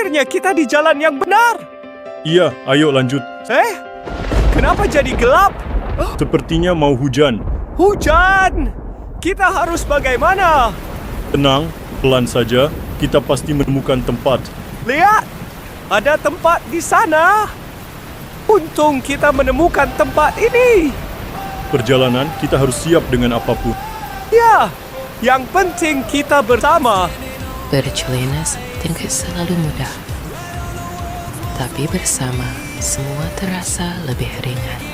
Akhirnya kita di jalan yang benar. Iya, ayo lanjut. Kenapa jadi gelap? Sepertinya mau hujan. Hujan! Kita harus bagaimana? Tenang, pelan saja. Kita pasti menemukan tempat. Lihat, ada tempat di sana. Untung kita menemukan tempat ini. Perjalanan, kita harus siap dengan apapun. Ya, yang penting kita bersama. Berjualan tidak selalu mudah, tapi bersama semua terasa lebih ringan.